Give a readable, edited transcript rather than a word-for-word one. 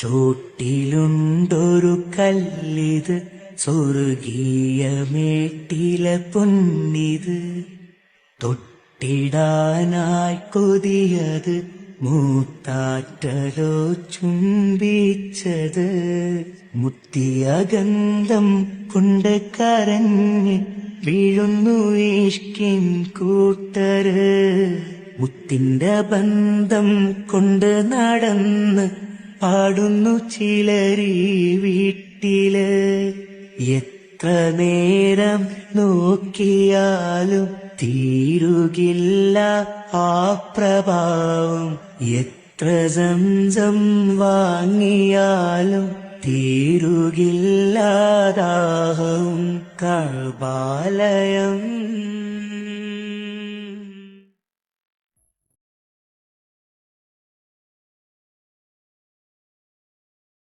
ചോട്ടിലുണ്ടൊരു കല്ലിത്, സ്വർഗീയമേട്ടിലെ പൊന്നിത്. തൊട്ടിടാനായി കൊതിയത്, മൂത്താറ്റലോ ചുംബിച്ചത്. മുത്തിയ ഗന്ധം കൊണ്ട് കരഞ്ഞ് വീഴുന്നു ഇഷ്കിൻ കൂട്ടര്. മുത്തിന്റെ ബന്ധം കൊണ്ട് നടന്ന് പാടുന്നു ചിലരീ വീട്ടില്. എത്ര നേരം നോക്കിയാലും തീരുകില്ല ആ പ്രഭാവം. എത്ര സംസം വാങ്ങിയാലും തീരുകില്ല ദാഹം. കഅബാലയം